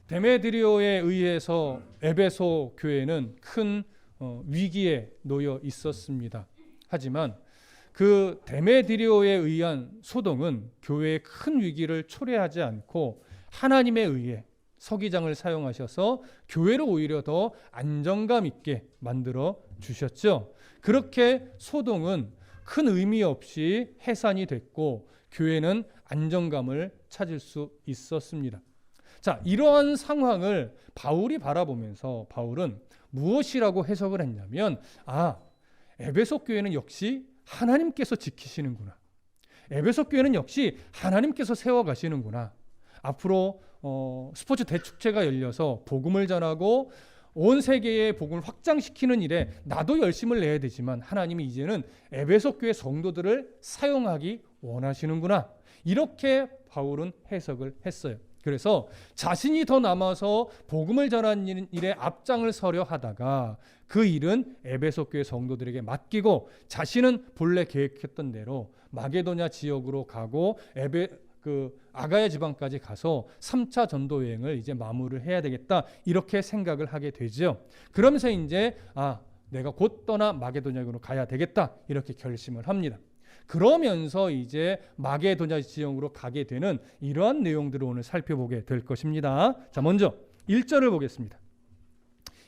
데메드리오에 의해서 에베소 교회는 큰 위기에 놓여 있었습니다. 하지만 그 데메드리오에 의한 소동은 교회의 큰 위기를 초래하지 않고 하나님에 의해 서기장을 사용하셔서 교회를 오히려 더 안정감 있게 만들어 주셨죠. 그렇게 소동은 큰 의미 없이 해산이 됐고 교회는 안정감을 찾을 수 있었습니다. 자, 이러한 상황을 바울이 바라보면서 바울은 무엇이라고 해석을 했냐면, 에베소 교회는 역시 하나님께서 지키시는구나. 에베소 교회는 역시 하나님께서 세워가시는구나. 앞으로 스포츠 대축제가 열려서 복음을 전하고 온 세계의 복음을 확장시키는 일에 나도 열심을 내야 되지만 하나님이 이제는 에베소 교회 성도들을 사용하기 원하시는구나. 이렇게 바울은 해석을 했어요. 그래서 자신이 더 남아서 복음을 전하는 일에 앞장을 서려 하다가 그 일은 에베소 교회 성도들에게 맡기고 자신은 본래 계획했던 대로 마게도냐 지역으로 가고 아가야 지방까지 가서 3차 전도 여행을 이제 마무리를 해야 되겠다, 이렇게 생각을 하게 되죠. 그러면서 이제 내가 곧 떠나 마게도냐로 가야 되겠다, 이렇게 결심을 합니다. 그러면서 이제 마게도냐 지역으로 가게 되는 이러한 내용들을 오늘 살펴보게 될 것입니다. 자, 먼저 1절을 보겠습니다.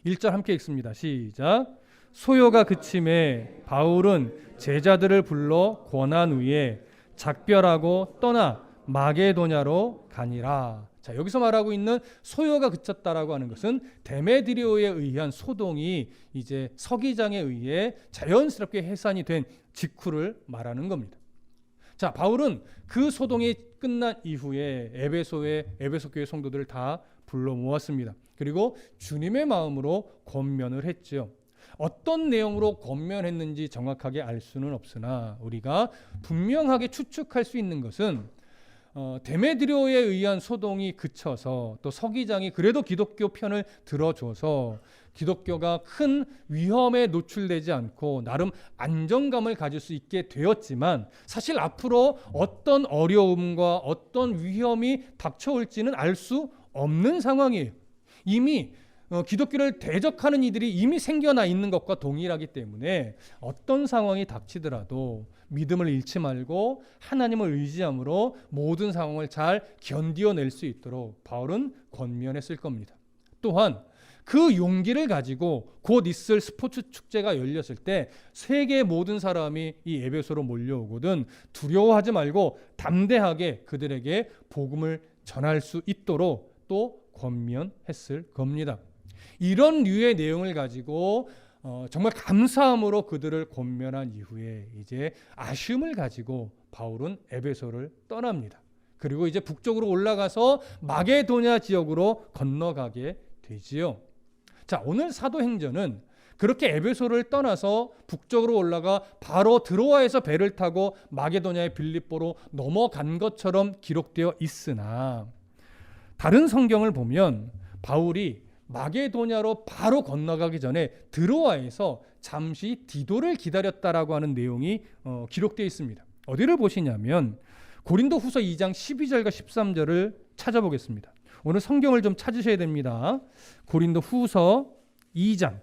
1절 함께 읽습니다. 시작. 소요가 그침에 바울은 제자들을 불러 권한 후에 작별하고 떠나 마게도냐로 가니라. 자, 여기서 말하고 있는 소요가 그쳤다라고 하는 것은 데메드리오에 의한 소동이 이제 서기장에 의해 자연스럽게 해산이 된 직후를 말하는 겁니다. 자, 바울은 그 소동이 끝난 이후에 에베소 교회 성도들을 다 불러 모았습니다. 그리고 주님의 마음으로 권면을 했죠. 어떤 내용으로 권면했는지 정확하게 알 수는 없으나 우리가 분명하게 추측할 수 있는 것은 데메드리오에 의한 소동이 그쳐서 또 서기장이 그래도 기독교 편을 들어줘서 기독교가 큰 위험에 노출되지 않고 나름 안정감을 가질 수 있게 되었지만, 사실 앞으로 어떤 어려움과 어떤 위험이 닥쳐올지는 알 수 없는 상황이에요. 이미 기독교를 대적하는 이들이 이미 생겨나 있는 것과 동일하기 때문에 어떤 상황이 닥치더라도 믿음을 잃지 말고 하나님을 의지함으로 모든 상황을 잘 견디어낼 수 있도록 바울은 권면했을 겁니다. 또한 그 용기를 가지고 곧 있을 스포츠 축제가 열렸을 때 세계의 모든 사람이 이 에베소로 몰려오거든 두려워하지 말고 담대하게 그들에게 복음을 전할 수 있도록 또 권면했을 겁니다. 이런 류의 내용을 가지고 정말 감사함으로 그들을 권면한 이후에 이제 아쉬움을 가지고 바울은 에베소를 떠납니다. 그리고 이제 북쪽으로 올라가서 마게도냐 지역으로 건너가게 되지요. 자, 오늘 사도행전은 그렇게 에베소를 떠나서 북쪽으로 올라가 바로 드로아에서 배를 타고 마게도냐의 빌립보로 넘어간 것처럼 기록되어 있으나 다른 성경을 보면 바울이 마게도냐로 바로 건너가기 전에 드로아에서 잠시 디도를 기다렸다라고 하는 내용이 기록되어 있습니다. 어디를 보시냐면 고린도 후서 2장 12절과 13절을 찾아보겠습니다. 오늘 성경을 좀 찾으셔야 됩니다. 고린도 후서 2장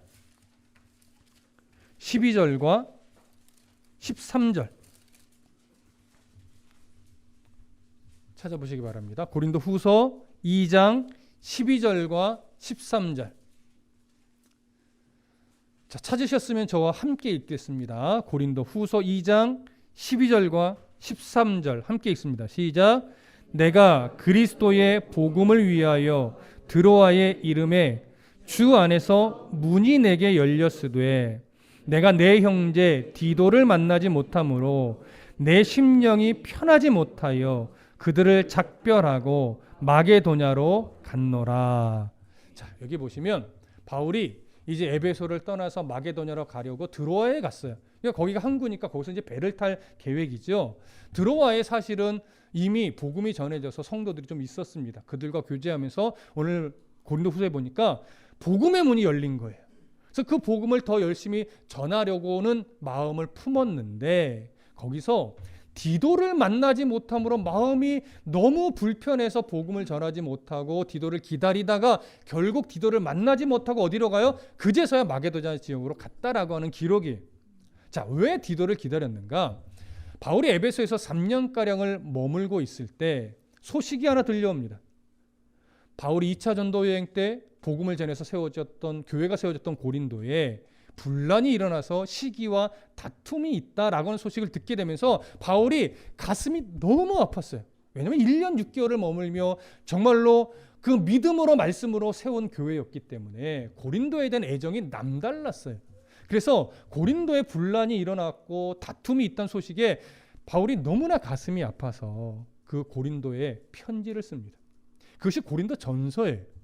12절과 13절 찾아보시기 바랍니다. 고린도 후서 2장 12절과 13절. 자, 찾으셨으면 저와 함께 읽겠습니다. 고린도 후서 2장 12절과 13절 함께 읽습니다. 시작. 내가 그리스도의 복음을 위하여 드로아의 이름에 주 안에서 문이 내게 열렸으되 내가 내 형제 디도를 만나지 못하므로 내 심령이 편하지 못하여 그들을 작별하고 마게도냐로 갔노라. 자, 여기 보시면 바울이 이제 에베소를 떠나서 마게도냐로 가려고 드로아에 갔어요. 그러니까 거기가 항구니까 거기서 이제 배를 탈 계획이죠. 드로아에 사실은 이미 복음이 전해져서 성도들이 좀 있었습니다. 그들과 교제하면서 오늘 고린도후서에 보니까 복음의 문이 열린 거예요. 그래서 그 복음을 더 열심히 전하려고는 마음을 품었는데 거기서 디도를 만나지 못함으로 마음이 너무 불편해서 복음을 전하지 못하고 디도를 기다리다가 결국 디도를 만나지 못하고 어디로 가요? 그제서야 마게도냐 지역으로 갔다라고 하는 기록이에요. 자, 왜 디도를 기다렸는가? 바울이 에베소에서 3년가량을 머물고 있을 때 소식이 하나 들려옵니다. 바울이 2차 전도 여행 때 복음을 전해서 교회가 세워졌던 고린도에 분란이 일어나서 시기와 다툼이 있다라고 하는 소식을 듣게 되면서 바울이 가슴이 너무 아팠어요. 왜냐하면 1년 6개월을 머물며 정말로 그 믿음으로 말씀으로 세운 교회였기 때문에 고린도에 대한 애정이 남달랐어요. 그래서 고린도에 분란이 일어났고 다툼이 있다는 소식에 바울이 너무나 가슴이 아파서 그 고린도에 편지를 씁니다. 그것이 고린도 전서예요.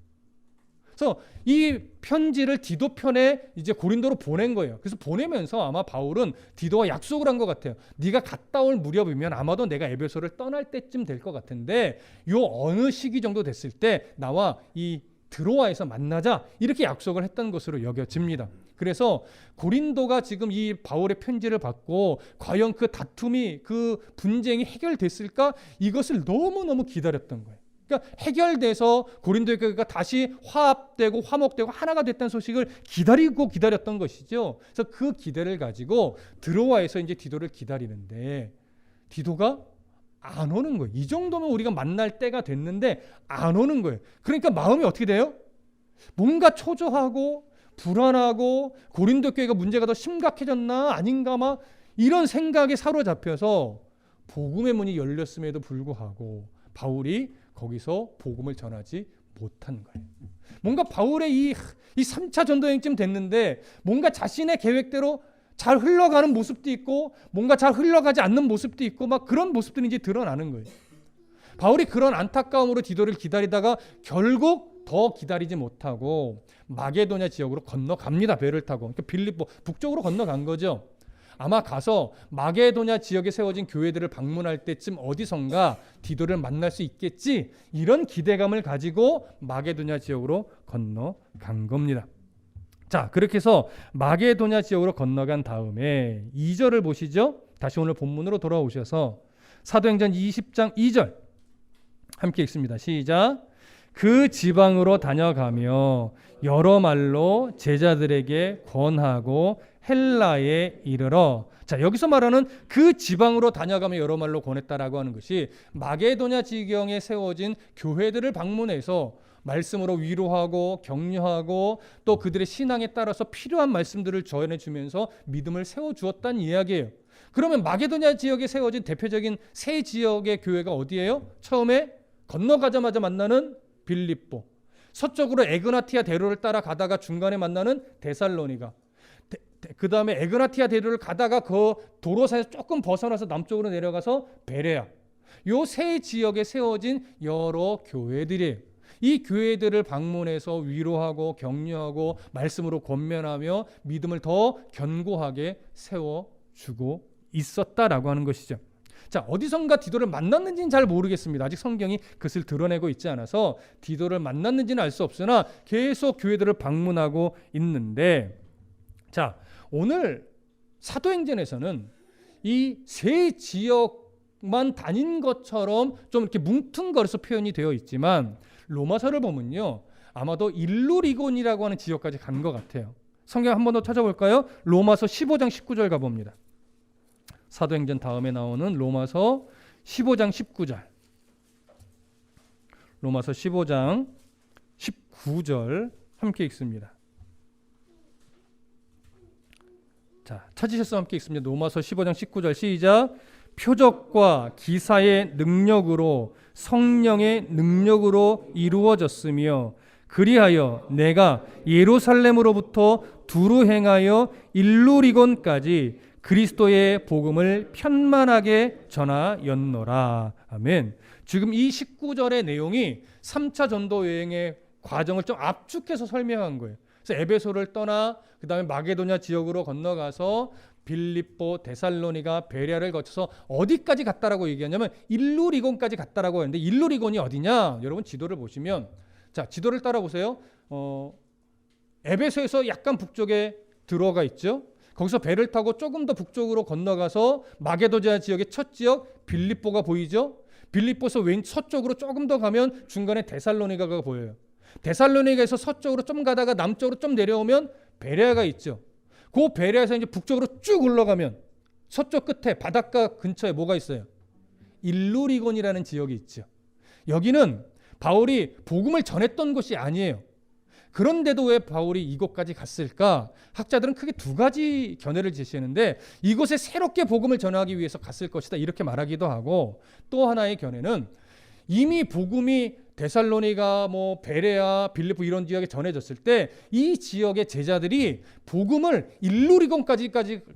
그래서 이 편지를 디도 편에 이제 고린도로 보낸 거예요. 그래서 보내면서 아마 바울은 디도와 약속을 한 것 같아요. 네가 갔다 올 무렵이면 아마도 내가 에베소를 떠날 때쯤 될 것 같은데 요 어느 시기 정도 됐을 때 나와 이 드로아에서 만나자 이렇게 약속을 했던 것으로 여겨집니다. 그래서 고린도가 지금 이 바울의 편지를 받고 과연 그 다툼이 그 분쟁이 해결됐을까 이것을 너무너무 기다렸던 거예요. 그러니까 해결돼서 고린도 교회가 다시 화합되고 화목되고 하나가 됐다는 소식을 기다렸던 것이죠. 그래서 그 기대를 가지고 드로아에서 이제 디도를 기다리는데 디도가 안 오는 거예요. 이 정도면 우리가 만날 때가 됐는데 안 오는 거예요. 그러니까 마음이 어떻게 돼요? 뭔가 초조하고 불안하고 고린도 교회가 문제가 더 심각해졌나 아닌가 막 이런 생각에 사로잡혀서 복음의 문이 열렸음에도 불구하고 바울이 거기서 복음을 전하지 못한 거예요. 뭔가 바울의 이 3차 전도여행쯤 됐는데 뭔가 자신의 계획대로 잘 흘러가는 모습도 있고 뭔가 잘 흘러가지 않는 모습도 있고 막 그런 모습들이 이제 드러나는 거예요. 바울이 그런 안타까움으로 디도를 기다리다가 결국 더 기다리지 못하고 마게도냐 지역으로 건너갑니다. 배를 타고. 그러니까 빌립보 북쪽으로 건너간 거죠. 아마 가서 마게도냐 지역에 세워진 교회들을 방문할 때쯤 어디선가 디도를 만날 수 있겠지 이런 기대감을 가지고 마게도냐 지역으로 건너간 겁니다. 자, 그렇게 해서 마게도냐 지역으로 건너간 다음에 2절을 보시죠. 다시 오늘 본문으로 돌아오셔서 사도행전 20장 2절 함께 읽습니다. 시작. 그 지방으로 다녀가며 여러 말로 제자들에게 권하고 헬라에 이르러. 자, 여기서 말하는 그 지방으로 다녀가며 여러 말로 권했다라고 하는 것이 마게도냐 지경에 세워진 교회들을 방문해서 말씀으로 위로하고 격려하고 또 그들의 신앙에 따라서 필요한 말씀들을 전해주면서 믿음을 세워주었다는 이야기예요. 그러면 마게도냐 지역에 세워진 대표적인 세 지역의 교회가 어디예요? 처음에 건너가자마자 만나는 빌립보, 서쪽으로 에그나티아 대로를 따라 가다가 중간에 만나는 데살로니가, 그 다음에 에그나티아 대로를 가다가 그 도로사에서 조금 벗어나서 남쪽으로 내려가서 베레아. 요 세 지역에 세워진 여러 교회들이에요. 이 교회들을 방문해서 위로하고 격려하고 말씀으로 권면하며 믿음을 더 견고하게 세워주고 있었다라고 하는 것이죠. 자, 어디선가 디도를 만났는지는 잘 모르겠습니다. 아직 성경이 그것을 드러내고 있지 않아서 디도를 만났는지는 알 수 없으나 계속 교회들을 방문하고 있는데, 자, 오늘 사도행전에서는 이 세 지역만 다닌 것처럼 좀 이렇게 뭉퉁거려서 표현이 되어 있지만 로마서를 보면요, 아마도 일루리곤이라고 하는 지역까지 간 것 같아요. 성경 한 번 더 찾아볼까요? 로마서 15장 19절 가봅니다. 사도행전 다음에 나오는 로마서 15장 19절. 로마서 15장 19절 함께 읽습니다. 자, 찾으셨으면 함께 읽습니다. 로마서 15장 19절 시작. 표적과 기사의 능력으로 성령의 능력으로 이루어졌으며 그리하여 내가 예루살렘으로부터 두루 행하여 일루리곤까지 그리스도의 복음을 편만하게 전하였노라. 아멘. 지금 이 19절의 내용이 3차 전도 여행의 과정을 좀 압축해서 설명한 거예요. 그래서 에베소를 떠나 그 다음에 마게도냐 지역으로 건너가서 빌립보, 데살로니가, 베레아를 거쳐서 어디까지 갔다라고 얘기하냐면 일루리곤까지 갔다라고 하는데 일루리곤이 어디냐? 여러분 지도를 보시면, 자, 지도를 따라 보세요. 에베소에서 약간 북쪽에 들어가 있죠. 거기서 배를 타고 조금 더 북쪽으로 건너가서 마게도냐 지역의 첫 지역 빌립보가 보이죠. 빌립보에서 왼 서쪽으로 조금 더 가면 중간에 데살로니가가 보여요. 데살로니가에서 서쪽으로 좀 가다가 남쪽으로 좀 내려오면 베레아가 있죠. 그 베레아에서 이제 북쪽으로 쭉 올라가면 서쪽 끝에 바닷가 근처에 뭐가 있어요? 일루리곤이라는 지역이 있죠. 여기는 바울이 복음을 전했던 곳이 아니에요. 그런데도 왜 바울이 이곳까지 갔을까? 학자들은 크게 두 가지 견해를 제시하는데 이곳에 새롭게 복음을 전하기 위해서 갔을 것이다 이렇게 말하기도 하고, 또 하나의 견해는 이미 복음이 데살로니가, 베레아, 빌립보 이런 지역에 전해졌을 때 이 지역의 제자들이 복음을 일루리곤까지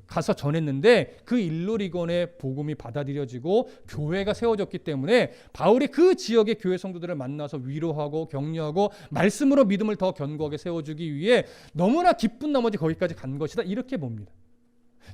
가서 전했는데 그 일루리곤의 복음이 받아들여지고 교회가 세워졌기 때문에 바울이 그 지역의 교회 성도들을 만나서 위로하고 격려하고 말씀으로 믿음을 더 견고하게 세워주기 위해 너무나 기쁜 나머지 거기까지 간 것이다 이렇게 봅니다.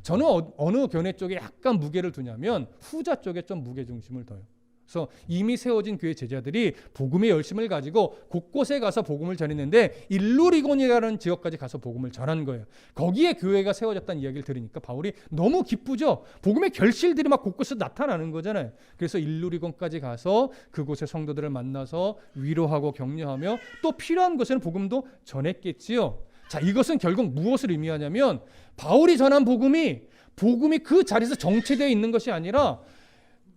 저는 어느 견해 쪽에 약간 무게를 두냐면 후자 쪽에 좀 무게중심을 둬요. 그래서 이미 세워진 교회 제자들이 복음의 열심을 가지고 곳곳에 가서 복음을 전했는데 일루리곤이라는 지역까지 가서 복음을 전한 거예요. 거기에 교회가 세워졌다는 이야기를 들으니까 바울이 너무 기쁘죠. 복음의 결실들이 막 곳곳에 나타나는 거잖아요. 그래서 일루리곤까지 가서 그곳의 성도들을 만나서 위로하고 격려하며 또 필요한 곳에는 복음도 전했겠지요. 자, 이것은 결국 무엇을 의미하냐면 바울이 전한 복음이 그 자리에서 정체되어 있는 것이 아니라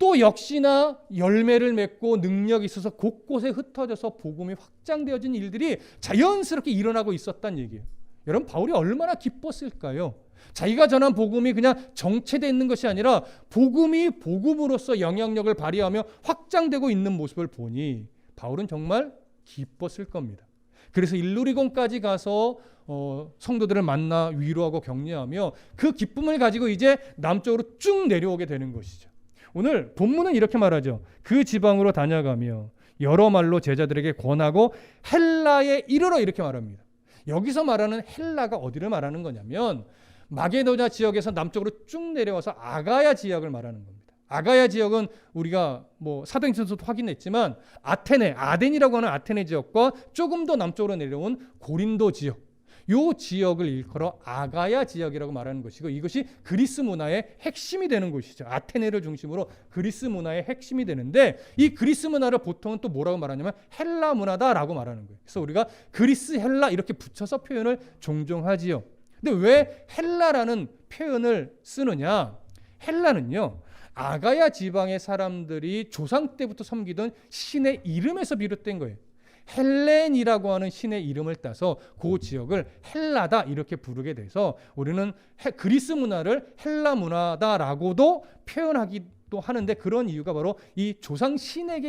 또 역시나 열매를 맺고 능력이 있어서 곳곳에 흩어져서 복음이 확장되어진 일들이 자연스럽게 일어나고 있었다는 얘기예요. 여러분, 바울이 얼마나 기뻤을까요? 자기가 전한 복음이 그냥 정체되어 있는 것이 아니라 복음이 복음으로서 영향력을 발휘하며 확장되고 있는 모습을 보니 바울은 정말 기뻤을 겁니다. 그래서 일루리곤까지 가서 성도들을 만나 위로하고 격려하며 그 기쁨을 가지고 이제 남쪽으로 쭉 내려오게 되는 것이죠. 오늘 본문은 이렇게 말하죠. 그 지방으로 다녀가며 여러 말로 제자들에게 권하고 헬라에 이르러 이렇게 말합니다. 여기서 말하는 헬라가 어디를 말하는 거냐면 마게도냐 지역에서 남쪽으로 쭉 내려와서 아가야 지역을 말하는 겁니다. 아가야 지역은 우리가 사도행전에서도 확인했지만 아덴이라고 하는 아테네 지역과 조금 더 남쪽으로 내려온 고린도 지역, 이 지역을 일컬어 아가야 지역이라고 말하는 것이고 이것이 그리스 문화의 핵심이 되는 곳이죠. 아테네를 중심으로 그리스 문화의 핵심이 되는데 이 그리스 문화를 보통은 또 뭐라고 말하냐면 헬라 문화다라고 말하는 거예요. 그래서 우리가 그리스 헬라 이렇게 붙여서 표현을 종종 하지요. 근데 왜 헬라라는 표현을 쓰느냐? 헬라는요, 아가야 지방의 사람들이 조상 때부터 섬기던 신의 이름에서 비롯된 거예요. 헬렌이라고 하는 신의 이름을 따서 그 지역을 헬라다 이렇게 부르게 돼서 우리는 그리스 문화를 헬라 문화다라고도 표현하기도 하는데 그런 이유가 바로 이 조상 신에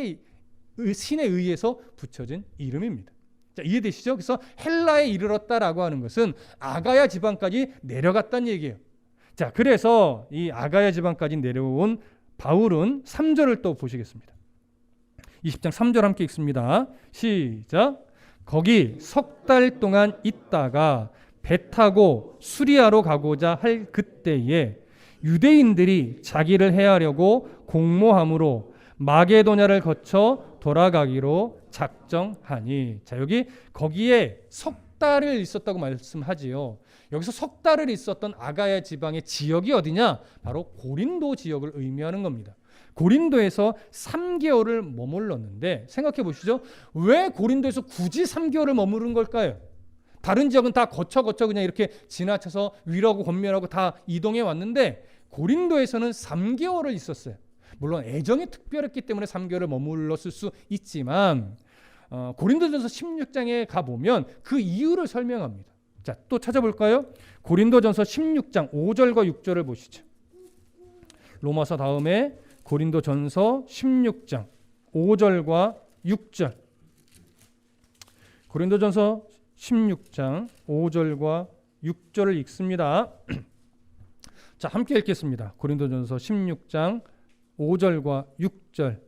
의해서 붙여진 이름입니다. 자, 이해되시죠? 그래서 헬라에 이르렀다라고 하는 것은 아가야 지방까지 내려갔다는 얘기예요. 자, 그래서 이 아가야 지방까지 내려온 바울은 3절을 또 보시겠습니다. 20장 3절 함께 읽습니다. 시작. 거기 석 달 동안 있다가 배 타고 수리아로 가고자 할 그때에 유대인들이 자기를 해하려고 공모함으로 마게도냐를 거쳐 돌아가기로 작정하니. 자, 거기에 석 달을 있었다고 말씀하지요. 여기서 석 달을 있었던 아가야 지방의 지역이 어디냐? 바로 고린도 지역을 의미하는 겁니다. 고린도에서 3개월을 머물렀는데 생각해 보시죠. 왜 고린도에서 굳이 3개월을 머무른 걸까요? 다른 지역은 다 거쳐 그냥 이렇게 지나쳐서 위로하고 권면하고 다 이동해 왔는데 고린도에서는 3개월을 있었어요. 물론 애정이 특별했기 때문에 3개월을 머물렀을 수 있지만 고린도전서 16장에 가보면 그 이유를 설명합니다. 자, 또 찾아볼까요? 고린도전서 16장 5절과 6절을 보시죠. 로마서 다음에 고린도전서 16장 5절과 6절. 고린도전서 16장 5절과 6절을 읽습니다. 자, 함께 읽겠습니다. 고린도전서 16장 5절과 6절.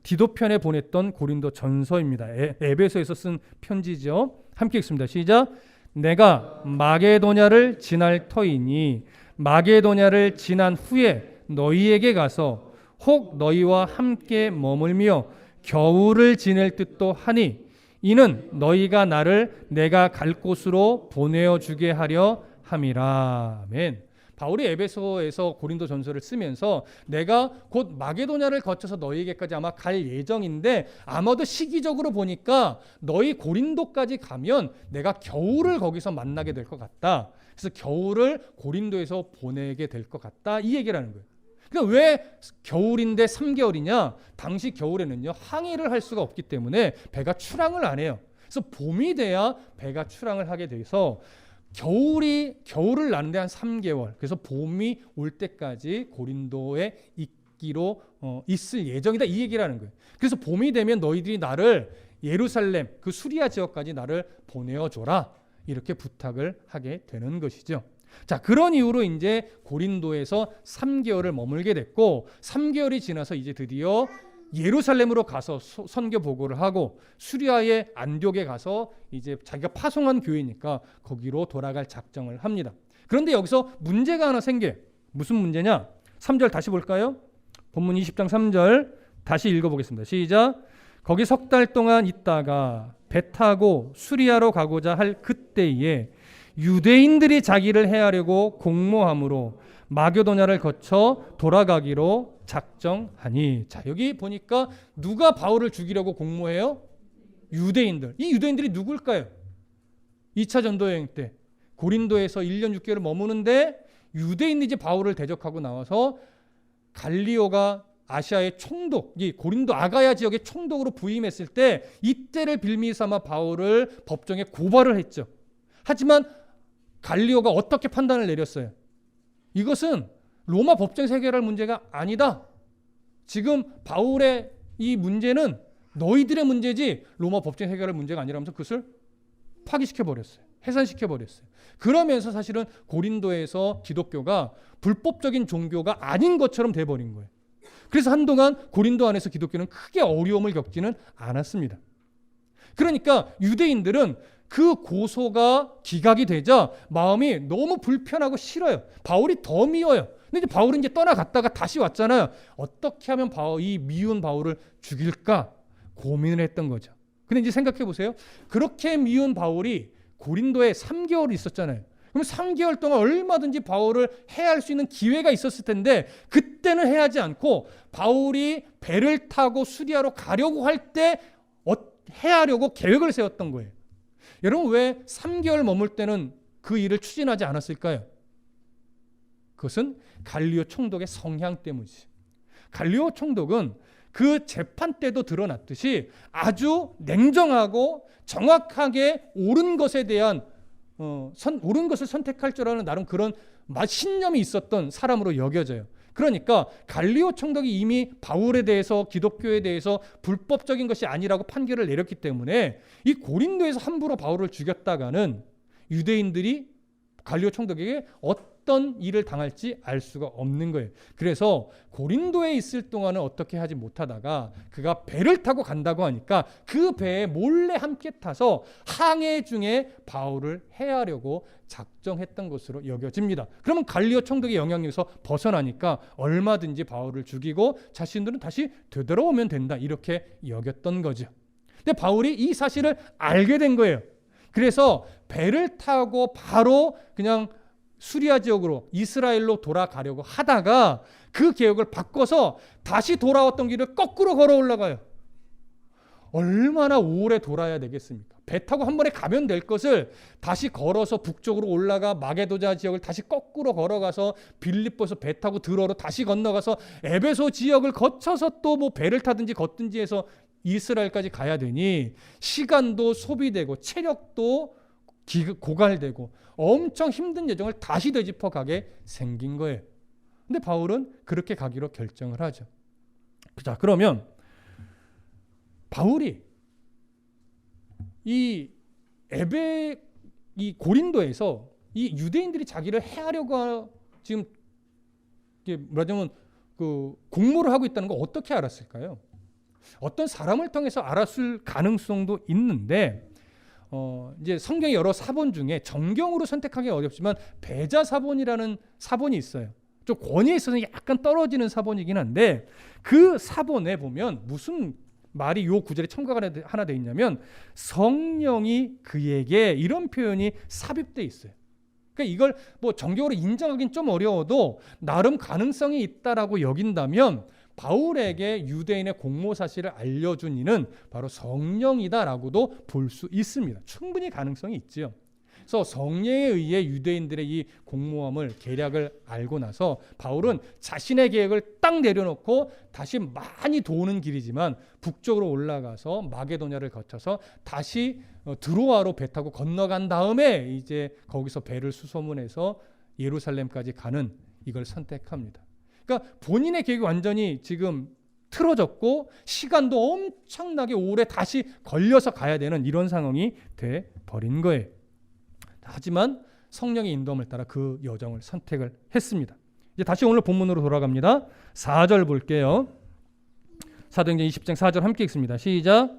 디도편에 보냈던 고린도전서입니다. 에베소에서 쓴 편지죠. 함께 읽습니다. 시작. 내가 마게도냐를 지날 터이니 마게도냐를 지난 후에 너희에게 가서 혹 너희와 함께 머물며 겨울을 지낼 듯도 하니 이는 너희가 나를 내가 갈 곳으로 보내어 주게 하려 함이라. 아멘. 바울이 에베소에서 고린도 전서를 쓰면서 내가 곧 마게도냐를 거쳐서 너희에게까지 아마 갈 예정인데 아마도 시기적으로 보니까 너희 고린도까지 가면 내가 겨울을 거기서 만나게 될 것 같다. 그래서 겨울을 고린도에서 보내게 될 것 같다. 이 얘기를 하는 거예요. 그러니까 왜 겨울인데 3개월이냐? 당시 겨울에는요 항해를 할 수가 없기 때문에 배가 출항을 안 해요. 그래서 봄이 돼야 배가 출항을 하게 돼서 겨울을 나는데 한 3개월. 그래서 봄이 올 때까지 고린도에 있기로 있을 예정이다. 이 얘기를 하는 거예요. 그래서 봄이 되면 너희들이 나를 예루살렘 그 수리아 지역까지 나를 보내어 줘라. 이렇게 부탁을 하게 되는 것이죠. 자, 그런 이유로 이제 고린도에서 3개월을 머물게 됐고 3개월이 지나서 이제 드디어 예루살렘으로 가서 선교 보고를 하고 수리아의 안디옥에 가서 이제 자기가 파송한 교회니까 거기로 돌아갈 작정을 합니다. 그런데 여기서 문제가 하나 생겨요. 무슨 문제냐? 3절 다시 볼까요? 본문 20장 3절 다시 읽어보겠습니다. 시작. 거기 석 달 동안 있다가 배 타고 수리아로 가고자 할 그때에 유대인들이 자기를 해하려고 공모함으로 마게도냐를 거쳐 돌아가기로 작정하니. 자, 여기 보니까 누가 바울을 죽이려고 공모해요? 유대인들. 이 유대인들이 누굴까요? 2차 전도 여행 때 고린도에서 1년 6개월을 머무는데 유대인이 이제 바울을 대적하고 나와서 갈리오가 아시아의 총독, 이 고린도 아가야 지역의 총독으로 부임했을 때 이때를 빌미삼아 바울을 법정에 고발을 했죠. 하지만 갈리오가 어떻게 판단을 내렸어요? 이것은 로마 법정에서 해결할 문제가 아니다. 지금 바울의 이 문제는 너희들의 문제지 로마 법정에서 해결할 문제가 아니라면서 그것을 파기시켜버렸어요. 해산시켜버렸어요. 그러면서 사실은 고린도에서 기독교가 불법적인 종교가 아닌 것처럼 돼버린 거예요. 그래서 한동안 고린도 안에서 기독교는 크게 어려움을 겪지는 않았습니다. 그러니까 유대인들은 그 고소가 기각이 되자 마음이 너무 불편하고 싫어요. 바울이 더 미워요. 근데 이제 바울은 이제 떠나갔다가 다시 왔잖아요. 어떻게 하면 이 미운 바울을 죽일까 고민을 했던 거죠. 근데 이제 생각해 보세요. 그렇게 미운 바울이 고린도에 3개월 있었잖아요. 그럼 3개월 동안 얼마든지 바울을 해할 수 있는 기회가 있었을 텐데 그때는 해하지 않고 바울이 배를 타고 수리아로 가려고 할 때 해하려고 계획을 세웠던 거예요. 여러분 왜 3개월 머물 때는 그 일을 추진하지 않았을까요? 그것은 갈리오 총독의 성향 때문이지. 갈리오 총독은 그 재판 때도 드러났듯이 아주 냉정하고 정확하게 옳은 것에 대한 옳은 것을 선택할 줄 아는 나름 그런 신념이 있었던 사람으로 여겨져요. 그러니까 갈리오 총독이 이미 바울에 대해서 기독교에 대해서 불법적인 것이 아니라고 판결을 내렸기 때문에 이 고린도에서 함부로 바울을 죽였다가는 유대인들이 갈리오 총독에게 어떤 일을 당할지 알 수가 없는 거예요. 그래서 고린도에 있을 동안은 어떻게 하지 못하다가 그가 배를 타고 간다고 하니까 그 배에 몰래 함께 타서 항해 중에 바울을 해하려고 작정했던 것으로 여겨집니다. 그러면 갈리오 총독의 영향력에서 벗어나니까 얼마든지 바울을 죽이고 자신들은 다시 되돌아오면 된다 이렇게 여겼던 거죠. 근데 바울이 이 사실을 알게 된 거예요. 그래서 배를 타고 바로 그냥 수리아 지역으로 이스라엘로 돌아가려고 하다가 그 계획을 바꿔서 다시 돌아왔던 길을 거꾸로 걸어 올라가요. 얼마나 오래 돌아야 되겠습니까? 배 타고 한 번에 가면 될 것을 다시 걸어서 북쪽으로 올라가 마게도자 지역을 다시 거꾸로 걸어가서 빌립보에서 배 타고 드로로 다시 건너가서 에베소 지역을 거쳐서 또 뭐 배를 타든지 걷든지 해서 이스라엘까지 가야 되니 시간도 소비되고 체력도 고갈되고 엄청 힘든 여정을 다시 되짚어 가게 생긴 거예요. 근데 바울은 그렇게 가기로 결정을 하죠. 자, 그러면 바울이 이 고린도에서 이 유대인들이 자기를 해하려고 지금 말하자면 그 공모를 하고 있다는 거 어떻게 알았을까요? 어떤 사람을 통해서 알았을 가능성도 있는데 이제 성경의 여러 사본 중에 정경으로 선택하기 어렵지만 배자 사본이라는 사본이 있어요. 좀 권위에 있어서 약간 떨어지는 사본이긴 한데 그 사본에 보면 무슨 말이 요 구절에 첨가가 하나 돼 있냐면 성령이 그에게 이런 표현이 삽입돼 있어요. 그러니까 이걸 뭐 정교로 인정하기는 좀 어려워도 나름 가능성이 있다라고 여긴다면 바울에게 유대인의 공모 사실을 알려준 이는 바로 성령이다라고도 볼 수 있습니다. 충분히 가능성이 있지요. 그래서 성령에 의해 유대인들의 이 공모함을 계략을 알고 나서 바울은 자신의 계획을 딱 내려놓고 다시 많이 도는 길이지만 북쪽으로 올라가서 마게도냐를 거쳐서 다시 드로아로 배 타고 건너간 다음에 이제 거기서 배를 수소문해서 예루살렘까지 가는 이걸 선택합니다. 그러니까 본인의 계획이 완전히 지금 틀어졌고 시간도 엄청나게 오래 다시 걸려서 가야 되는 이런 상황이 돼 버린 거예요. 하지만 성령의 인도함을 따라 그 여정을 선택을 했습니다. 이제 다시 오늘 본문으로 돌아갑니다. 4절 볼게요. 사도행전 20장 4절 함께 읽습니다. 시작.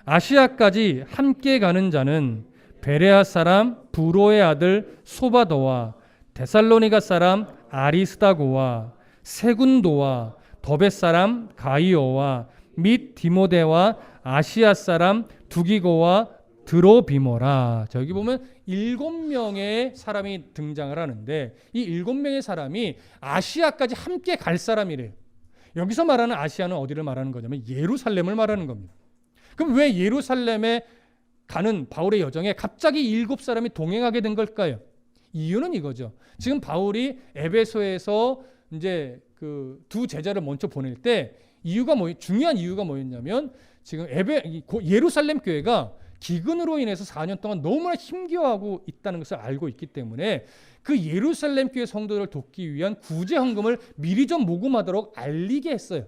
아시아까지 함께 가는 자는 베레아 사람 부로의 아들 소바도와 데살로니가 사람 아리스다고와 세군도와 더베 사람 가이오와 및 디모데와 아시아 사람 두기고와 드로비모라. 자, 여기 보면 7명의 사람이 등장을 하는데 이 7명의 사람이 아시아까지 함께 갈 사람이래요. 여기서 말하는 아시아는 어디를 말하는 거냐면 예루살렘을 말하는 겁니다. 그럼 왜 예루살렘에 가는 바울의 여정에 갑자기 7사람이 동행하게 된 걸까요? 이유는 이거죠. 지금 바울이 에베소에서 이제 그 두 제자를 먼저 보낼 때 중요한 이유가 뭐였냐면 지금 예루살렘 교회가 기근으로 인해서 4년 동안 너무나 힘겨워하고 있다는 것을 알고 있기 때문에 그 예루살렘 교회 성도들을 돕기 위한 구제 헌금을 미리 좀 모금하도록 알리게 했어요.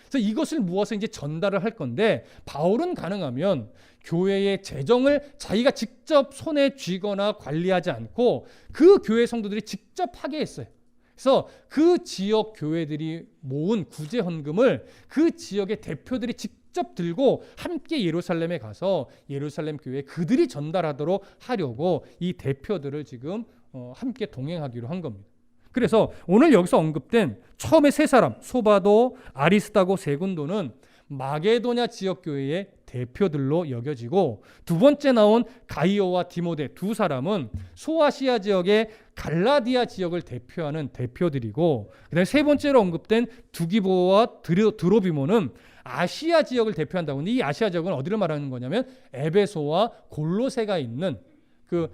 그래서 이것을 모아서 이제 전달을 할 건데 바울은 가능하면 교회의 재정을 자기가 직접 손에 쥐거나 관리하지 않고 그 교회 성도들이 직접 하게 했어요. 그래서 그 지역 교회들이 모은 구제 헌금을 그 지역의 대표들이 직접 들고 함께 예루살렘에 가서 예루살렘 교회에 그들이 전달하도록 하려고 이 대표들을 지금 함께 동행하기로 한 겁니다. 그래서 오늘 여기서 언급된 처음에 세 사람 소바도, 아리스다고, 세군도는 마게도냐 지역 교회의 대표들로 여겨지고 두 번째 나온 가이오와 디모데 두 사람은 소아시아 지역의 갈라디아 지역을 대표하는 대표들이고 그다음에 세 번째로 언급된 두기보와 드로비모는 아시아 지역을 대표한다고 하는데 이 아시아 지역은 어디를 말하는 거냐면 에베소와 골로새가 있는 그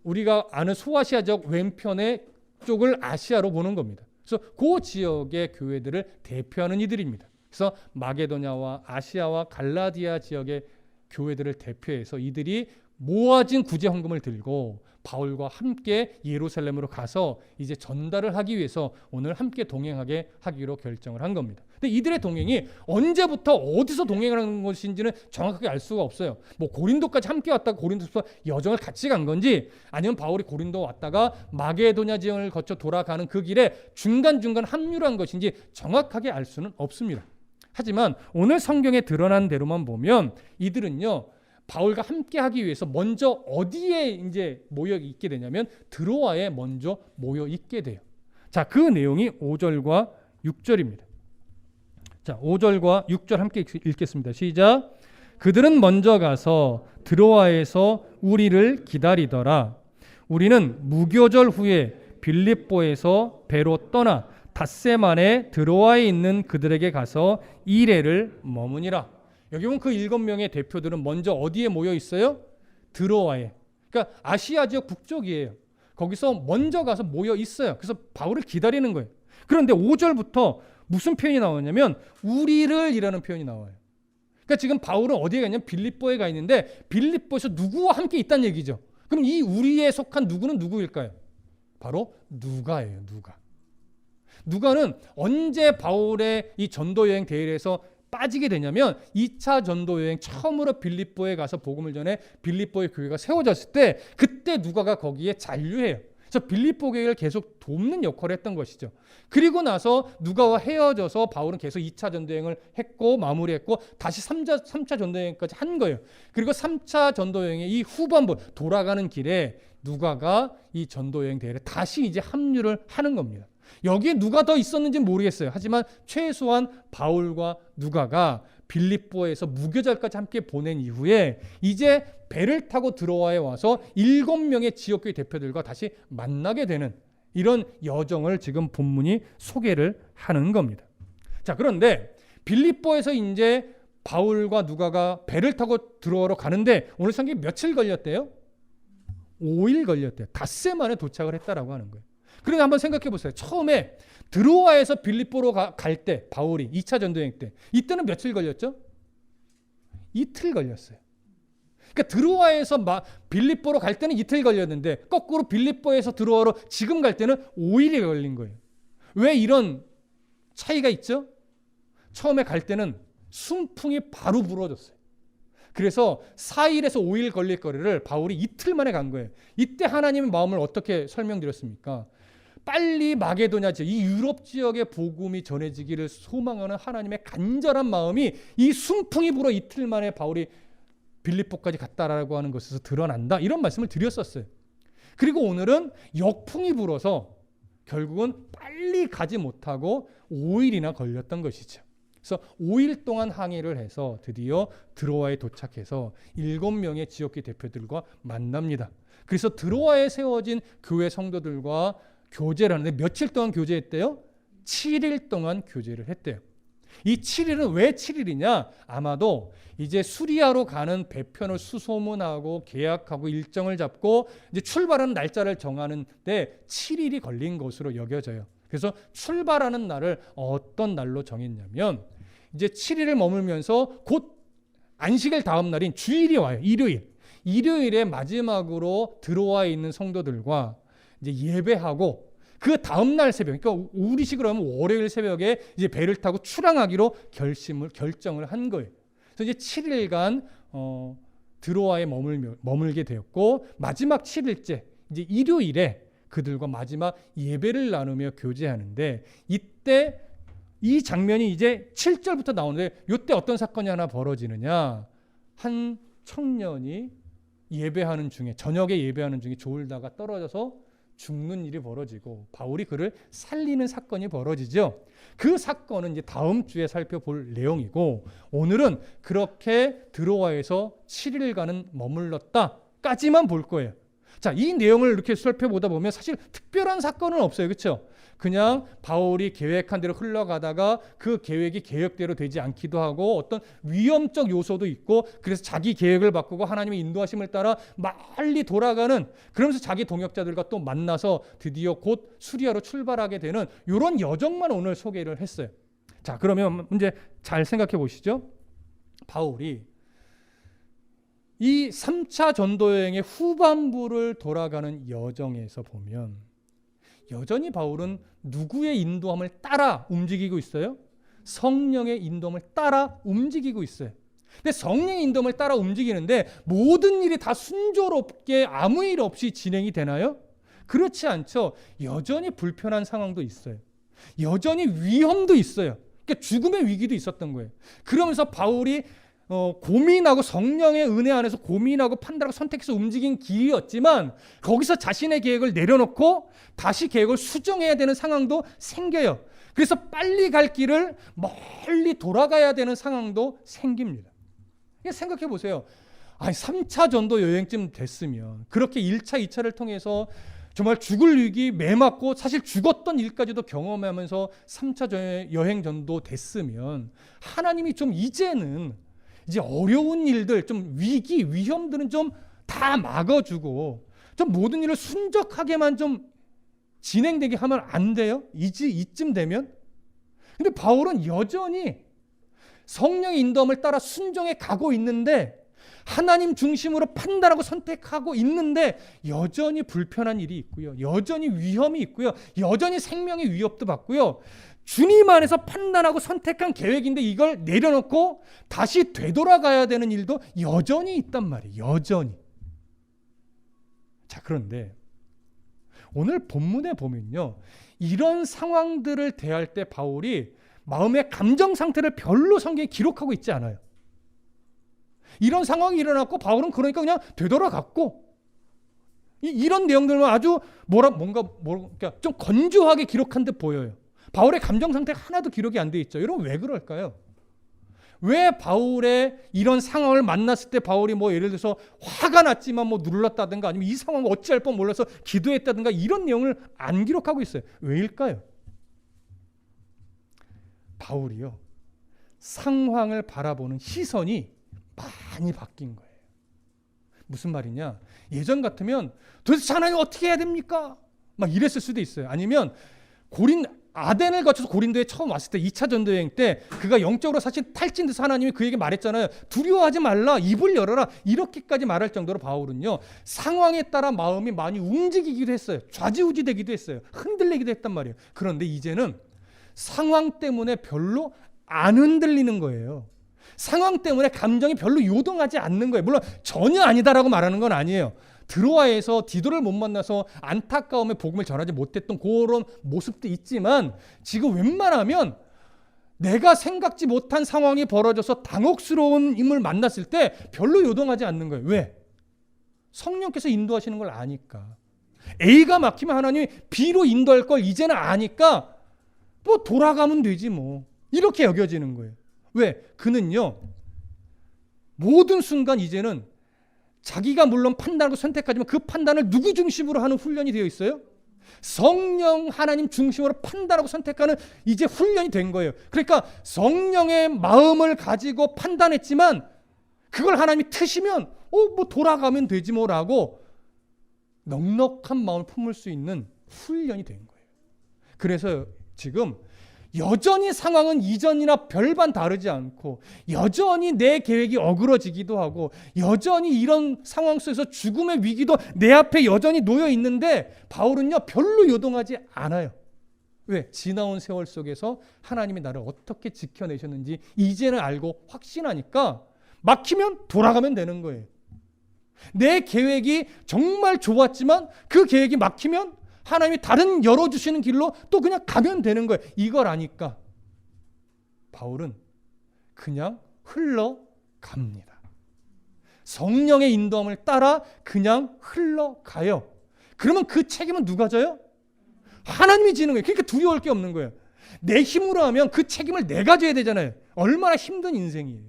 우리가 아는 소아시아 지역 왼편의 쪽을 아시아로 보는 겁니다. 그래서 그 지역의 교회들을 대표하는 이들입니다. 그래서 마게도냐와 아시아와 갈라디아 지역의 교회들을 대표해서 이들이 모아진 구제 헌금을 들고 바울과 함께 예루살렘으로 가서 이제 전달을 하기 위해서 오늘 함께 동행하게 하기로 결정을 한 겁니다. 근데 이들의 동행이 언제부터 어디서 동행을 하는 것인지는 정확하게 알 수가 없어요. 뭐 고린도까지 함께 왔다가 고린도에서 여정을 같이 간 건지 아니면 바울이 고린도 왔다가 마게도냐 지역을 거쳐 돌아가는 그 길에 중간중간 합류를 한 것인지 정확하게 알 수는 없습니다. 하지만 오늘 성경에 드러난 대로만 보면 이들은요 바울과 함께 하기 위해서 먼저 어디에 이제 모여 있게 되냐면 드로아에 먼저 모여 있게 돼요. 자, 그 내용이 5절과 6절입니다. 자, 5절과 6절 함께 읽겠습니다. 시작. 그들은 먼저 가서 드로아에서 우리를 기다리더라. 우리는 무교절 후에 빌립보에서 배로 떠나 닷새 만에 드로아에 있는 그들에게 가서 2일을 머무니라. 여기 보면 그 7명의 대표들은 먼저 어디에 모여 있어요? 드로아에. 그러니까 아시아 지역 북쪽이에요. 거기서 먼저 가서 모여 있어요. 그래서 바울을 기다리는 거예요. 그런데 5절부터 무슨 표현이 나오냐면 우리를 이라는 표현이 나와요. 그러니까 지금 바울은 어디에 가냐면 빌립보에 가 있는데 빌립보에서 누구와 함께 있다는 얘기죠. 그럼 이 우리에 속한 누구는 누구일까요? 바로 누가예요. 누가는 언제 바울의 이 전도 여행 대회에서 빠지게 되냐면 2차 전도 여행 처음으로 빌립보에 가서 복음을 전해 빌립보의 교회가 세워졌을 때 그때 누가가 거기에 잔류해요. 그래서 빌립보 교회를 계속 돕는 역할을 했던 것이죠. 그리고 나서 누가와 헤어져서 바울은 계속 2차 전도여행을 했고 마무리했고 다시 3차 전도여행까지 한 거예요. 그리고 3차 전도여행의 이 후반부 돌아가는 길에 누가가 이 전도여행 대회에 다시 이제 합류를 하는 겁니다. 여기에 누가 더 있었는지 모르겠어요. 하지만 최소한 바울과 누가가 빌립보에서 무교절까지 함께 보낸 이후에 이제 배를 타고 드로아에 와서 7명의 지역교회 대표들과 다시 만나게 되는 이런 여정을 지금 본문이 소개를 하는 겁니다. 자, 그런데 빌립보에서 이제 바울과 누가가 배를 타고 드로아로 가는데 오늘 성경이 며칠 걸렸대요? 5일 걸렸대요. 닷새 만에 도착을 했다라고 하는 거예요. 그런데 한번 생각해 보세요. 처음에 드로아에서 빌립보로 갈 때 바울이 2차 전도여행 때 이때는 며칠 걸렸죠? 이틀 걸렸어요. 그러니까 드로아에서 빌립보로 갈 때는 이틀 걸렸는데 거꾸로 빌립보에서 드로아로 지금 갈 때는 5일이 걸린 거예요. 왜 이런 차이가 있죠? 처음에 갈 때는 순풍이 바로 불어졌어요. 그래서 4일에서 5일 걸릴 거리를 바울이 이틀 만에 간 거예요. 이때 하나님의 마음을 어떻게 설명드렸습니까? 빨리 마게도냐 지역, 이 유럽 지역의 복음이 전해지기를 소망하는 하나님의 간절한 마음이 이 순풍이 불어 이틀 만에 바울이 빌립보까지 갔다라고 하는 것에서 드러난다. 이런 말씀을 드렸었어요. 그리고 오늘은 역풍이 불어서 결국은 빨리 가지 못하고 5일이나 걸렸던 것이죠. 그래서 5일 동안 항해를 해서 드디어 드로아에 도착해서 7명의 지역교 대표들과 만납니다. 그래서 드로아에 세워진 교회 성도들과 교제를 하는데 며칠 동안 교제했대요? 7일 동안 교제를 했대요. 이 7일은 왜 7일이냐? 아마도 이제 수리아로 가는 배편을 수소문하고 계약하고 일정을 잡고 이제 출발하는 날짜를 정하는데 7일이 걸린 것으로 여겨져요. 그래서 출발하는 날을 어떤 날로 정했냐면 이제 7일을 머물면서 곧 안식일 다음 날인 주일이 와요. 일요일에 마지막으로 드로아에 있는 성도들과 이제 예배하고 그 다음 날 새벽, 그러니까 우리식으로 하면 월요일 새벽에 이제 배를 타고 출항하기로 결정을 한 거예요. 그래서 이제 7일간 드로아에 머물게 되었고 마지막 7일째 이제 일요일에 그들과 마지막 예배를 나누며 교제하는데 이때 이 장면이 이제 7절부터 나오는데 이때 어떤 사건이 하나 벌어지느냐? 한 청년이 저녁에 예배하는 중에 졸다가 떨어져서 죽는 일이 벌어지고 바울이 그를 살리는 사건이 벌어지죠. 그 사건은 이제 다음 주에 살펴볼 내용이고 오늘은 그렇게 드로아에서 7일간은 머물렀다까지만 볼 거예요. 자, 이 내용을 이렇게 살펴보다 보면 사실 특별한 사건은 없어요. 그렇죠? 그냥 바울이 계획한 대로 흘러가다가 그 계획이 계획대로 되지 않기도 하고 어떤 위험적 요소도 있고 그래서 자기 계획을 바꾸고 하나님의 인도하심을 따라 멀리 돌아가는 그러면서 자기 동역자들과 또 만나서 드디어 곧 수리아로 출발하게 되는 이런 여정만 오늘 소개를 했어요. 자, 그러면 이제 잘 생각해 보시죠. 바울이 이 3차 전도여행의 후반부를 돌아가는 여정에서 보면 여전히 바울은 누구의 인도함을 따라 움직이고 있어요? 성령의 인도함을 따라 움직이고 있어요. 근데 성령의 인도함을 따라 움직이는데 모든 일이 다 순조롭게 아무 일 없이 진행이 되나요? 그렇지 않죠. 여전히 불편한 상황도 있어요. 여전히 위험도 있어요. 그러니까 죽음의 위기도 있었던 거예요. 그러면서 바울이 고민하고 성령의 은혜 안에서 고민하고 판단하고 선택해서 움직인 길이었지만 거기서 자신의 계획을 내려놓고 다시 계획을 수정해야 되는 상황도 생겨요. 그래서 빨리 갈 길을 멀리 돌아가야 되는 상황도 생깁니다. 생각해 보세요. 3차 전도 여행쯤 됐으면 그렇게 1차, 2차를 통해서 정말 죽을 위기 매맞고 사실 죽었던 일까지도 경험하면서 3차 여행 전도 됐으면 하나님이 좀 이제는 이제 어려운 일들, 좀 위험들은 좀 다 막아주고 좀 모든 일을 순적하게만 좀 진행되게 하면 안 돼요? 이쯤 되면? 근데 바울은 여전히 성령의 인도함을 따라 순종해 가고 있는데 하나님 중심으로 판단하고 선택하고 있는데 여전히 불편한 일이 있고요. 여전히 위험이 있고요. 여전히 생명의 위협도 받고요. 주님 안에서 판단하고 선택한 계획인데 이걸 내려놓고 다시 되돌아가야 되는 일도 여전히 있단 말이에요. 여전히. 자, 그런데 오늘 본문에 보면요. 이런 상황들을 대할 때 바울이 마음의 감정 상태를 별로 성경에 기록하고 있지 않아요. 이런 상황이 일어났고 바울은 그러니까 그냥 되돌아갔고 이런 내용들만 아주 그러니까 좀 건조하게 기록한 듯 보여요. 바울의 감정 상태가 하나도 기록이 안 돼 있죠. 여러분 왜 그럴까요? 왜 바울의 이런 상황을 만났을 때 바울이 뭐 예를 들어서 화가 났지만 뭐 눌렀다든가 아니면 이 상황을 어찌할 뻔 몰라서 기도했다든가 이런 내용을 안 기록하고 있어요. 왜일까요? 바울이요, 상황을 바라보는 시선이 많이 바뀐 거예요. 무슨 말이냐? 예전 같으면 도대체 하나님 어떻게 해야 됩니까? 막 이랬을 수도 있어요. 아니면 아덴을 거쳐서 고린도에 처음 왔을 때 2차 전도여행 때 그가 영적으로 사실 탈진돼서 하나님이 그에게 말했잖아요. 두려워하지 말라, 입을 열어라. 이렇게까지 말할 정도로 바울은요, 상황에 따라 마음이 많이 움직이기도 했어요. 좌지우지 되기도 했어요. 흔들리기도 했단 말이에요. 그런데 이제는 상황 때문에 별로 안 흔들리는 거예요. 상황 때문에 감정이 별로 요동하지 않는 거예요. 물론 전혀 아니다라고 말하는 건 아니에요. 드로아에서 디도를 못 만나서 안타까움에 복음을 전하지 못했던 그런 모습도 있지만 지금 웬만하면 내가 생각지 못한 상황이 벌어져서 당혹스러운 인물을 만났을 때 별로 요동하지 않는 거예요. 왜? 성령께서 인도하시는 걸 아니까. A가 막히면 하나님이 B로 인도할 걸 이제는 아니까 뭐 돌아가면 되지 뭐. 이렇게 여겨지는 거예요. 왜? 그는요, 모든 순간 이제는 자기가 물론 판단하고 선택하지만 그 판단을 누구 중심으로 하는 훈련이 되어 있어요? 성령 하나님 중심으로 판단하고 선택하는 이제 훈련이 된 거예요. 그러니까 성령의 마음을 가지고 판단했지만 그걸 하나님이 트시면 뭐 돌아가면 되지 뭐라고 넉넉한 마음을 품을 수 있는 훈련이 된 거예요. 그래서 지금 여전히 상황은 이전이나 별반 다르지 않고 여전히 내 계획이 어그러지기도 하고 여전히 이런 상황 속에서 죽음의 위기도 내 앞에 여전히 놓여 있는데 바울은요, 별로 요동하지 않아요. 왜? 지나온 세월 속에서 하나님이 나를 어떻게 지켜내셨는지 이제는 알고 확신하니까 막히면 돌아가면 되는 거예요. 내 계획이 정말 좋았지만 그 계획이 막히면 하나님이 다른 열어주시는 길로 또 그냥 가면 되는 거예요. 이걸 아니까 바울은 그냥 흘러갑니다. 성령의 인도함을 따라 그냥 흘러가요. 그러면 그 책임은 누가 져요? 하나님이 지는 거예요. 그러니까 두려울 게 없는 거예요. 내 힘으로 하면 그 책임을 내가 져야 되잖아요. 얼마나 힘든 인생이에요.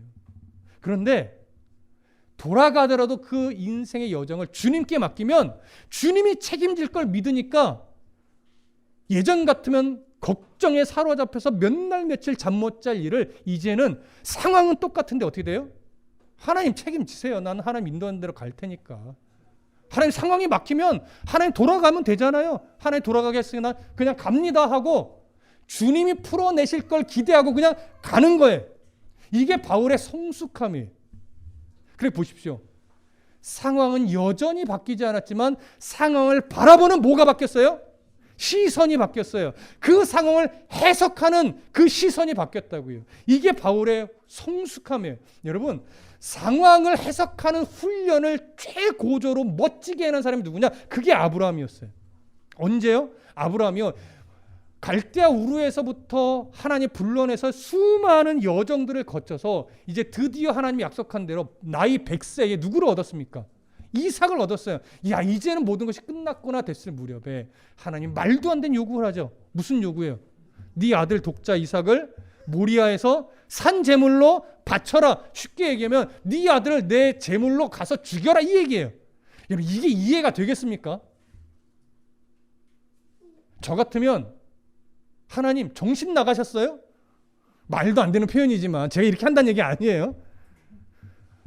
그런데 돌아가더라도 그 인생의 여정을 주님께 맡기면 주님이 책임질 걸 믿으니까 예전 같으면 걱정에 사로잡혀서 몇 날 며칠 잠 못 잘 일을 이제는 상황은 똑같은데 어떻게 돼요? 하나님 책임지세요. 나는 하나님 인도하는 대로 갈 테니까. 하나님 상황이 막히면 하나님 돌아가면 되잖아요. 하나님 돌아가게 했으니 그냥 갑니다 하고 주님이 풀어내실 걸 기대하고 그냥 가는 거예요. 이게 바울의 성숙함이에요. 그래 보십시오. 상황은 여전히 바뀌지 않았지만 상황을 바라보는 뭐가 바뀌었어요? 시선이 바뀌었어요. 그 상황을 해석하는 그 시선이 바뀌었다고요. 이게 바울의 성숙함이에요. 여러분, 상황을 해석하는 훈련을 최고조로 멋지게 해낸 사람이 누구냐? 그게 아브라함이었어요. 언제요? 아브라함이요, 갈대아 우르에서부터 하나님 불러내서 수많은 여정들을 거쳐서 이제 드디어 하나님이 약속한 대로 나이 100세에 누구를 얻었습니까? 이삭을 얻었어요. 야, 이제는 모든 것이 끝났구나 됐을 무렵에 하나님 말도 안 되는 요구를 하죠. 무슨 요구예요? 네 아들 독자 이삭을 모리아에서 산 제물로 바쳐라. 쉽게 얘기하면 네 아들을 내 제물로 가서 죽여라, 이 얘기예요. 여러분, 이게 이해가 되겠습니까? 저 같으면 하나님 정신 나가셨어요? 말도 안 되는 표현이지만 제가 이렇게 한다는 얘기 아니에요.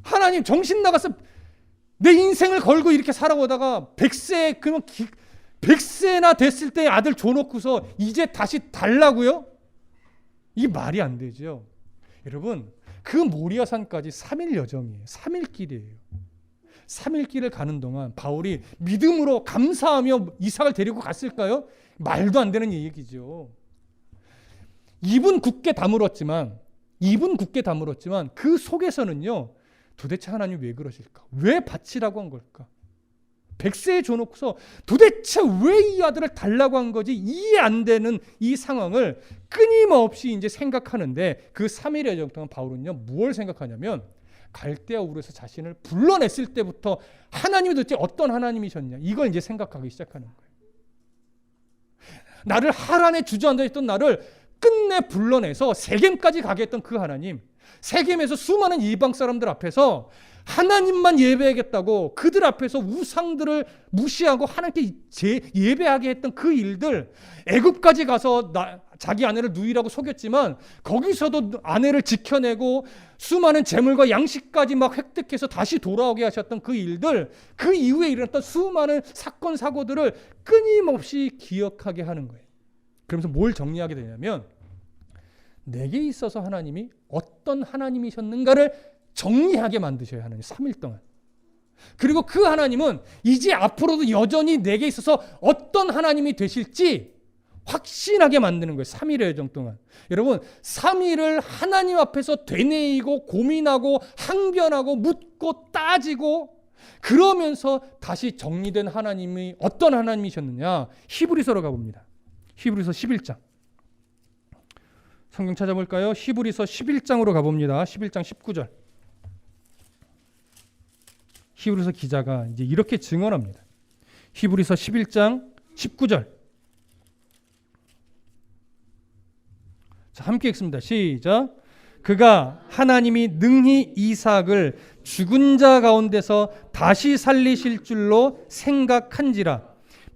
하나님 정신 나가서 내 인생을 걸고 이렇게 살아오다가 100세, 그러면 100세나 됐을 때 아들 줘놓고서 이제 다시 달라고요? 이게 말이 안 되죠. 여러분, 그 모리아산까지 3일 여정이에요. 3일 길이에요. 3일 길을 가는 동안 바울이 믿음으로 감사하며 이삭을 데리고 갔을까요? 말도 안 되는 얘기죠. 입은 굳게 다물었지만 그 속에서는요, 도대체 하나님 왜 그러실까? 왜 바치라고 한 걸까? 100세에 줘놓고서 도대체 왜 이 아들을 달라고 한 거지? 이해 안 되는 이 상황을 끊임없이 이제 생각하는데 그 3일의 여정 동안 바울은요, 무엇을 생각하냐면 갈대아 우르에서 자신을 불러냈을 때부터 하나님이 도대체 어떤 하나님이셨냐, 이걸 이제 생각하기 시작하는 거예요. 나를 하란에 주저앉아 있던 나를 끝내 불러내서 세겜까지 가게 했던 그 하나님, 세겜에서 수많은 이방 사람들 앞에서 하나님만 예배하겠다고 그들 앞에서 우상들을 무시하고 하나님께 예배하게 했던 그 일들, 애굽까지 가서 자기 아내를 누이라고 속였지만 거기서도 아내를 지켜내고 수많은 재물과 양식까지 막 획득해서 다시 돌아오게 하셨던 그 일들, 그 이후에 일어났던 수많은 사건 사고들을 끊임없이 기억하게 하는 거예요. 그러면서 뭘 정리하게 되냐면 내게 있어서 하나님이 어떤 하나님이셨는가를 정리하게 만드셔야 하는 3일 동안. 그리고 그 하나님은 이제 앞으로도 여전히 내게 있어서 어떤 하나님이 되실지 확신하게 만드는 거예요. 3일의 여정 동안. 여러분 3일을 하나님 앞에서 되뇌이고 고민하고 항변하고 묻고 따지고 그러면서 다시 정리된 하나님이 어떤 하나님이셨느냐. 히브리서로 가봅니다. 히브리서 11장. 성경 찾아볼까요? 히브리서 11장으로 가봅니다. 11장 19절. 히브리서 기자가 이제 이렇게 증언합니다. 히브리서 11장 19절. 자, 함께 읽습니다. 시작. 그가 하나님이 능히 이삭을 죽은 자 가운데서 다시 살리실 줄로 생각한지라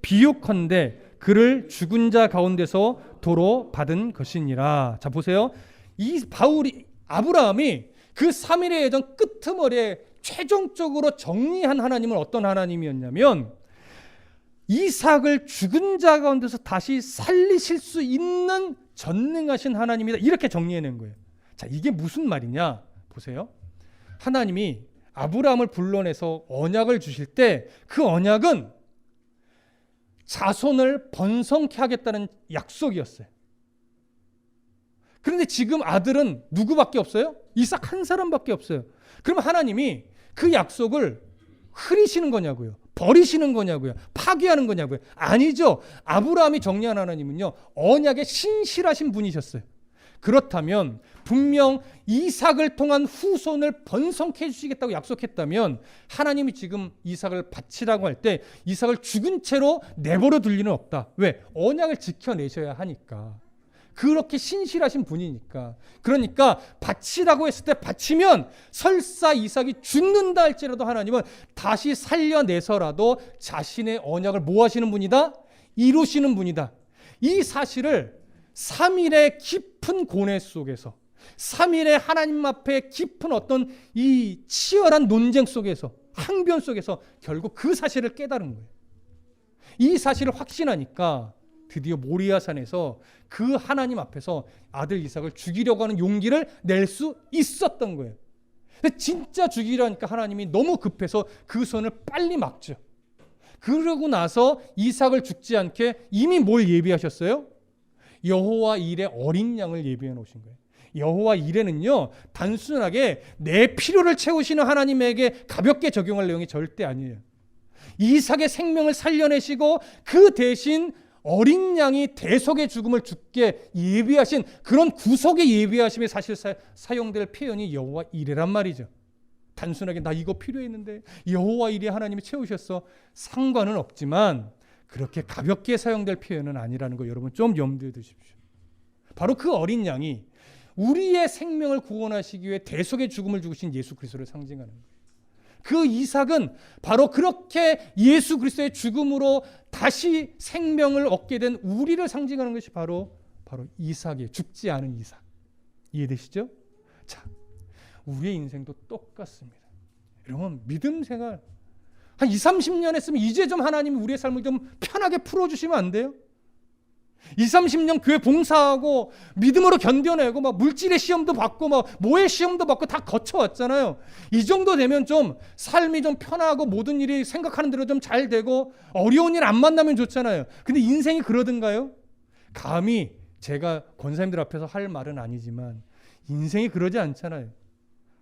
비유컨대 그를 죽은 자 가운데서 도로 받은 것이니라. 자, 보세요. 이 아브라함이 그 3일의 여정 끄트머리에 최종적으로 정리한 하나님은 어떤 하나님이었냐면 이삭을 죽은 자 가운데서 다시 살리실 수 있는 전능하신 하나님이다. 이렇게 정리해낸 거예요. 자, 이게 무슨 말이냐? 보세요. 하나님이 아브라함을 불러내서 언약을 주실 때 그 언약은 자손을 번성케 하겠다는 약속이었어요. 그런데 지금 아들은 누구밖에 없어요? 이삭 한 사람밖에 없어요. 그럼 하나님이 그 약속을 흐리시는 거냐고요? 버리시는 거냐고요? 파기하는 거냐고요? 아니죠. 아브라함이 정리한 하나님은요, 언약에 신실하신 분이셨어요. 그렇다면 분명 이삭을 통한 후손을 번성케 해주시겠다고 약속했다면 하나님이 지금 이삭을 바치라고 할 때 이삭을 죽은 채로 내버려 둘 리는 없다. 왜? 언약을 지켜내셔야 하니까. 그렇게 신실하신 분이니까. 그러니까 바치라고 했을 때 바치면 설사 이삭이 죽는다 할지라도 하나님은 다시 살려내서라도 자신의 언약을 뭐 하시는 분이다? 이루시는 분이다. 이 사실을 3일의 깊은 고뇌 속에서 3일의 하나님 앞에 깊은 어떤 이 치열한 논쟁 속에서 항변 속에서 결국 그 사실을 깨달은 거예요. 이 사실을 확신하니까 드디어 모리아산에서 그 하나님 앞에서 아들 이삭을 죽이려고 하는 용기를 낼 수 있었던 거예요. 근데 진짜 죽이려니까 하나님이 너무 급해서 그 손을 빨리 막죠. 그러고 나서 이삭을 죽지 않게 이미 뭘 예비하셨어요? 여호와 일의 어린 양을 예비해 놓으신 거예요. 여호와 일에는요, 단순하게 내 필요를 채우시는 하나님에게 가볍게 적용할 내용이 절대 아니에요. 이삭의 생명을 살려내시고 그 대신 어린 양이 대속의 죽음을 죽게 예비하신 그런 구속의 예비하심에 사실 사용될 표현이 여호와 이레란 말이죠. 단순하게 나 이거 필요했는데 여호와 이레 하나님이 채우셨어. 상관은 없지만 그렇게 가볍게 사용될 표현은 아니라는 거 여러분 좀 염두에 두십시오. 바로 그 어린 양이 우리의 생명을 구원하시기 위해 대속의 죽음을 죽으신 예수 그리스도를 상징하는 거예요. 그 이삭은 바로 그렇게 예수 그리스도의 죽음으로 다시 생명을 얻게 된 우리를 상징하는 것이 바로 이삭이에요. 죽지 않은 이삭. 이해되시죠? 자, 우리의 인생도 똑같습니다. 여러분 믿음 생활 한 20-30년 했으면 이제 좀 하나님이 우리의 삶을 좀 편하게 풀어주시면 안 돼요? 20-30년 교회 봉사하고 믿음으로 견뎌내고 막 물질의 시험도 받고 막 뭐의 시험도 받고 다 거쳐왔잖아요. 이 정도 되면 좀 삶이 좀 편하고 모든 일이 생각하는 대로 좀 잘 되고 어려운 일 안 만나면 좋잖아요. 근데 인생이 그러던가요? 감히 제가 권사님들 앞에서 할 말은 아니지만 인생이 그러지 않잖아요.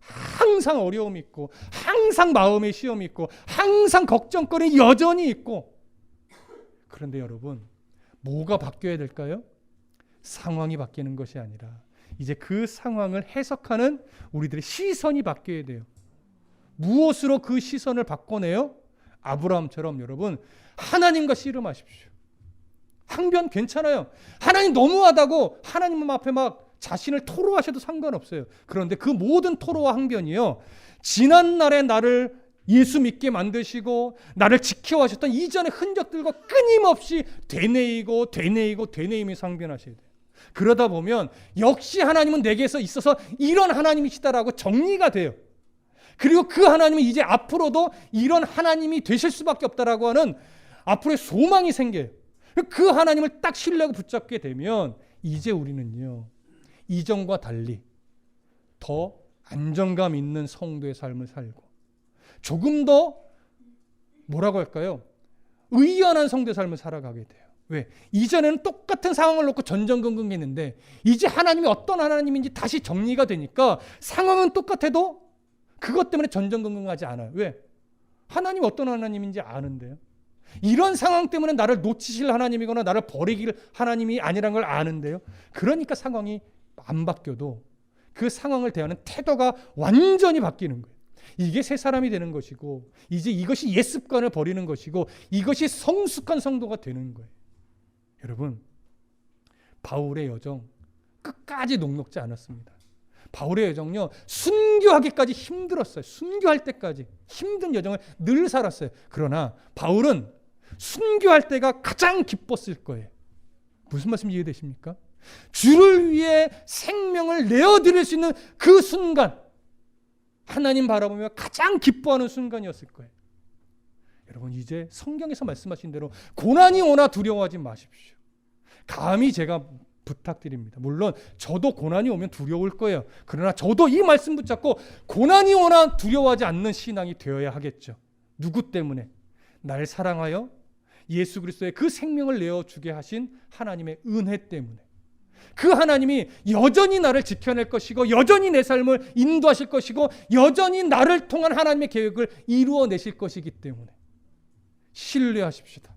항상 어려움이 있고 항상 마음의 시험이 있고 항상 걱정거리 여전히 있고. 그런데 여러분 뭐가 바뀌어야 될까요? 상황이 바뀌는 것이 아니라 이제 그 상황을 해석하는 우리들의 시선이 바뀌어야 돼요. 무엇으로 그 시선을 바꿔내요? 아브라함처럼 여러분 하나님과 씨름하십시오. 항변 괜찮아요. 하나님 너무하다고 하나님 앞에 막 자신을 토로하셔도 상관없어요. 그런데 그 모든 토로와 항변이요, 지난날에 나를 예수 믿게 만드시고 나를 지켜하셨던 이전의 흔적들과 끊임없이 되뇌이면서 항변하셔야 돼요. 그러다 보면 역시 하나님은 내게서 있어서 이런 하나님이시다라고 정리가 돼요. 그리고 그 하나님은 이제 앞으로도 이런 하나님이 되실 수밖에 없다라고 하는 앞으로의 소망이 생겨요. 그 하나님을 딱 신뢰하고 붙잡게 되면 이제 우리는요, 이전과 달리 더 안정감 있는 성도의 삶을 살고 조금 더 뭐라고 할까요? 의연한 성도의 삶을 살아가게 돼요. 왜? 이전에는 똑같은 상황을 놓고 전전긍긍했는데 이제 하나님이 어떤 하나님인지 다시 정리가 되니까 상황은 똑같아도 그것 때문에 전전긍긍하지 않아요. 왜? 하나님이 어떤 하나님인지 아는데요. 이런 상황 때문에 나를 놓치실 하나님이거나 나를 버리길 하나님이 아니란 걸 아는데요. 그러니까 상황이 안 바뀌어도 그 상황을 대하는 태도가 완전히 바뀌는 거예요. 이게 새 사람이 되는 것이고 이제 이것이 옛 습관을 버리는 것이고 이것이 성숙한 성도가 되는 거예요. 여러분, 바울의 여정 끝까지 녹록지 않았습니다. 바울의 여정요, 순교하기까지 힘들었어요. 순교할 때까지 힘든 여정을 늘 살았어요. 그러나 바울은 순교할 때가 가장 기뻤을 거예요. 무슨 말씀인지 이해되십니까? 주를 위해 생명을 내어드릴 수 있는 그 순간, 하나님 바라보며 가장 기뻐하는 순간이었을 거예요. 여러분, 이제 성경에서 말씀하신 대로 고난이 오나 두려워하지 마십시오. 감히 제가 부탁드립니다. 물론 저도 고난이 오면 두려울 거예요. 그러나 저도 이 말씀 붙잡고 고난이 오나 두려워하지 않는 신앙이 되어야 하겠죠. 누구 때문에? 날 사랑하여 예수 그리스도의 그 생명을 내어주게 하신 하나님의 은혜 때문에. 그 하나님이 여전히 나를 지켜낼 것이고 여전히 내 삶을 인도하실 것이고 여전히 나를 통한 하나님의 계획을 이루어내실 것이기 때문에 신뢰하십시다.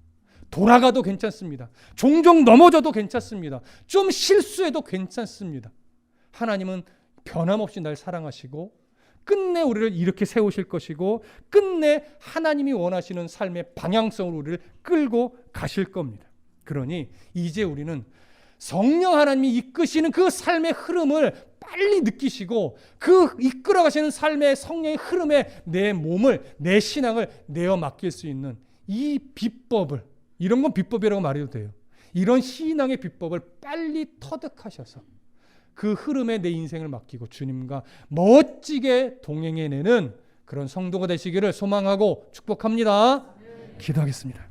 돌아가도 괜찮습니다. 종종 넘어져도 괜찮습니다. 좀 실수해도 괜찮습니다. 하나님은 변함없이 날 사랑하시고 끝내 우리를 이렇게 세우실 것이고 끝내 하나님이 원하시는 삶의 방향성으로 우리를 끌고 가실 겁니다. 그러니 이제 우리는 성령 하나님이 이끄시는 그 삶의 흐름을 빨리 느끼시고 그 이끌어 가시는 삶의 성령의 흐름에 내 몸을, 내 신앙을 내어 맡길 수 있는 이 비법을, 이런 건 비법이라고 말해도 돼요. 이런 신앙의 비법을 빨리 터득하셔서 그 흐름에 내 인생을 맡기고 주님과 멋지게 동행해내는 그런 성도가 되시기를 소망하고 축복합니다. 기도하겠습니다.